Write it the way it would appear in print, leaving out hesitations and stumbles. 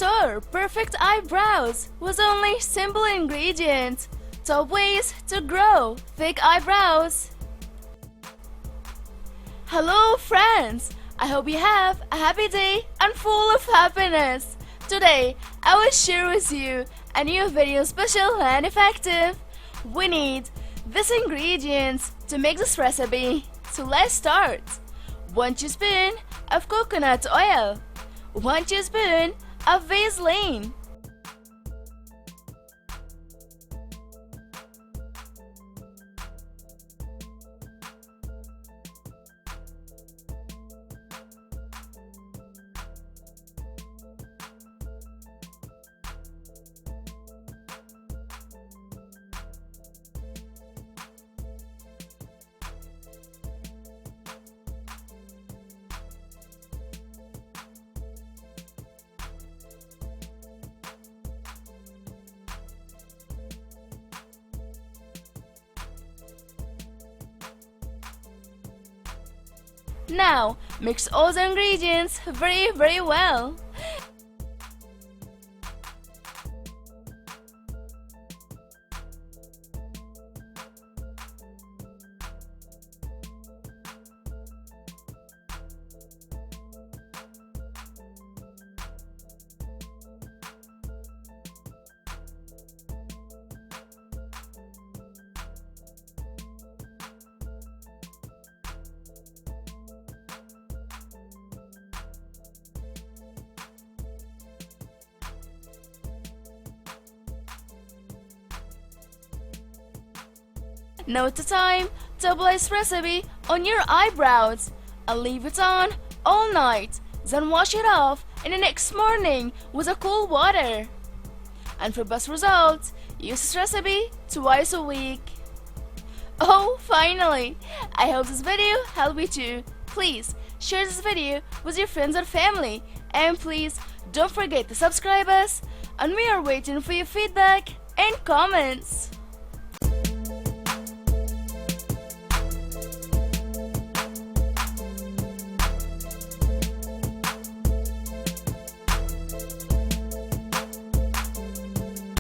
restore perfect eyebrows with only simple ingredients. Top ways to grow thick eyebrows. Hello friends! I hope you have a happy day and full of happiness. Today I will share with you a new video special and effective. We need these ingredients to make this recipe. So let's start. 1 teaspoon of coconut oil, 1 teaspoon of Vaseline, Now, mix all the ingredients very well. Now it's time to apply this recipe on your eyebrows and leave it on all night. Then wash it off in the next morning with a cool water. And for best results, use this recipe twice a week. Oh, finally! I hope this video helped you too. Please share this video with your friends or family. And please don't forget to subscribe us. And we are waiting for your feedback and comments.